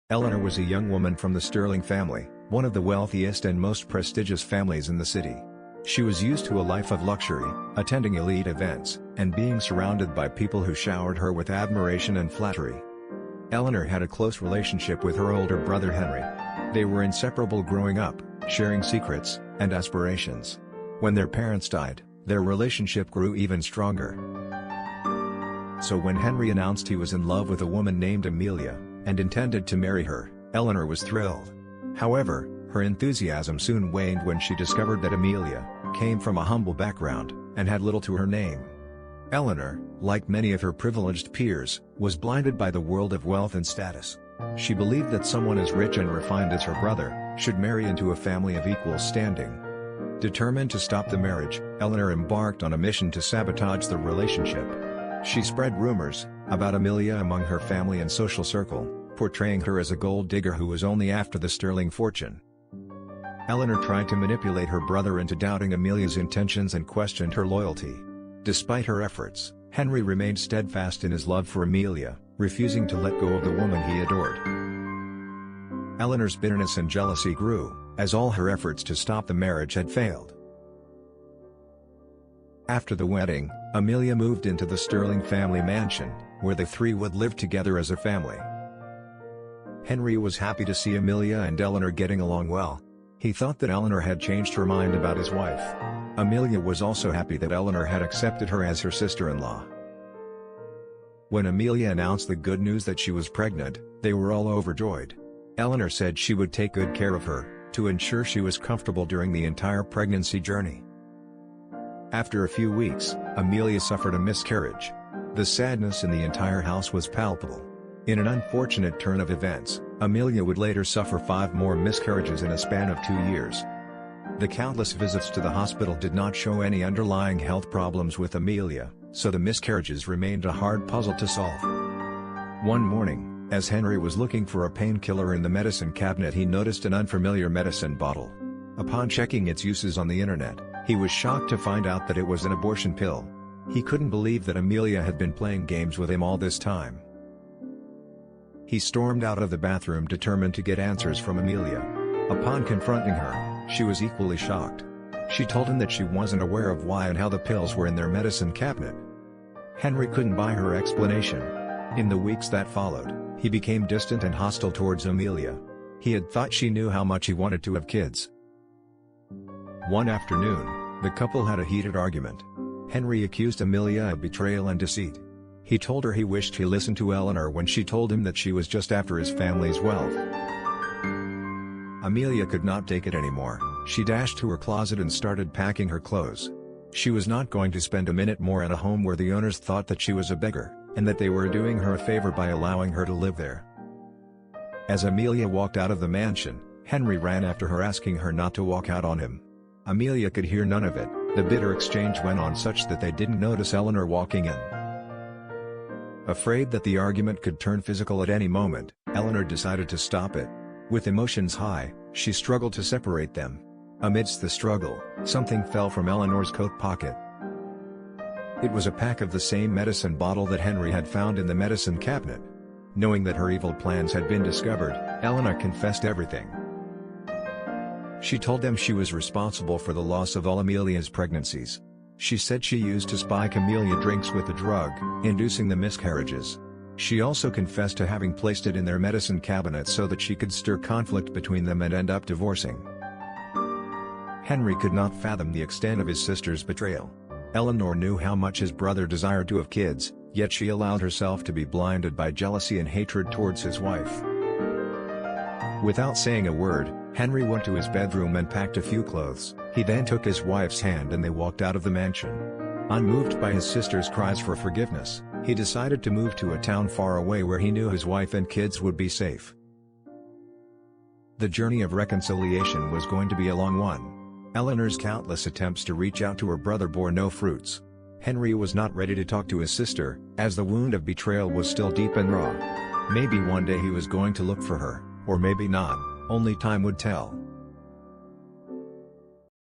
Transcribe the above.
Eleanor was a young woman from the Sterling family, one of the wealthiest and most prestigious families in the city. She was used to a life of luxury, attending elite events, and being surrounded by people who showered her with admiration and flattery. Eleanor had a close relationship with her older brother Henry. They were inseparable growing up, sharing secrets and aspirations. When their parents died, their relationship grew even stronger. So when Henry announced he was in love with a woman named Amelia, and intended to marry her, Eleanor was thrilled. However, her enthusiasm soon waned when she discovered that Amelia came from a humble background and had little to her name. Eleanor, like many of her privileged peers, was blinded by the world of wealth and status. She believed that someone as rich and refined as her brother should marry into a family of equal standing. Determined to stop the marriage, Eleanor embarked on a mission to sabotage the relationship. She spread rumors about Amelia among her family and social circle, portraying her as a gold digger who was only after the sterling fortune. Eleanor tried to manipulate her brother into doubting Amelia's intentions and questioned her loyalty. Despite her efforts, Henry remained steadfast in his love for Amelia, refusing to let go of the woman he adored. Eleanor's bitterness and jealousy grew, as all her efforts to stop the marriage had failed. After the wedding, Amelia moved into the Sterling family mansion, where the three would live together as a family. Henry was happy to see Amelia and Eleanor getting along well. He thought that Eleanor had changed her mind about his wife. Amelia was also happy that Eleanor had accepted her as her sister-in-law. When Amelia announced the good news that she was pregnant, they were all overjoyed. Eleanor said she would take good care of her, to ensure she was comfortable during the entire pregnancy journey. After a few weeks, Amelia suffered a miscarriage. The sadness in the entire house was palpable. In an unfortunate turn of events, Amelia would later suffer 5 more miscarriages in a span of 2 years. The countless visits to the hospital did not show any underlying health problems with Amelia, so the miscarriages remained a hard puzzle to solve. One morning, as Henry was looking for a painkiller in the medicine cabinet, he noticed an unfamiliar medicine bottle. Upon checking its uses on the internet, he was shocked to find out that it was an abortion pill. He couldn't believe that Amelia had been playing games with him all this time. He stormed out of the bathroom determined to get answers from Amelia. Upon confronting her, she was equally shocked. She told him that she wasn't aware of why and how the pills were in their medicine cabinet. Henry couldn't buy her explanation. In the weeks that followed, he became distant and hostile towards Amelia. He had thought she knew how much he wanted to have kids. One afternoon, the couple had a heated argument. Henry accused Amelia of betrayal and deceit. He told her he wished he listened to Eleanor when she told him that she was just after his family's wealth. Amelia could not take it anymore. She dashed to her closet and started packing her clothes. She was not going to spend a minute more at a home where the owners thought that she was a beggar, and that they were doing her a favor by allowing her to live there. As Amelia walked out of the mansion, Henry ran after her asking her not to walk out on him. Amelia could hear none of it. The bitter exchange went on such that they didn't notice Eleanor walking in. Afraid that the argument could turn physical at any moment, Eleanor decided to stop it. With emotions high, she struggled to separate them. Amidst the struggle, something fell from Eleanor's coat pocket. It was a pack of the same medicine bottle that Henry had found in the medicine cabinet. Knowing that her evil plans had been discovered, Eleanor confessed everything. She told them she was responsible for the loss of all Amelia's pregnancies. She said she used to spike Amelia drinks with the drug, inducing the miscarriages. She also confessed to having placed it in their medicine cabinet so that she could stir conflict between them and end up divorcing. Henry could not fathom the extent of his sister's betrayal. Eleanor knew how much his brother desired to have kids, yet she allowed herself to be blinded by jealousy and hatred towards his wife. Without saying a word, Henry went to his bedroom and packed a few clothes. He then took his wife's hand and they walked out of the mansion. Unmoved by his sister's cries for forgiveness, he decided to move to a town far away where he knew his wife and kids would be safe. The journey of reconciliation was going to be a long one. Eleanor's countless attempts to reach out to her brother bore no fruits. Henry was not ready to talk to his sister, as the wound of betrayal was still deep and raw. Maybe one day he was going to look for her, or maybe not, only time would tell.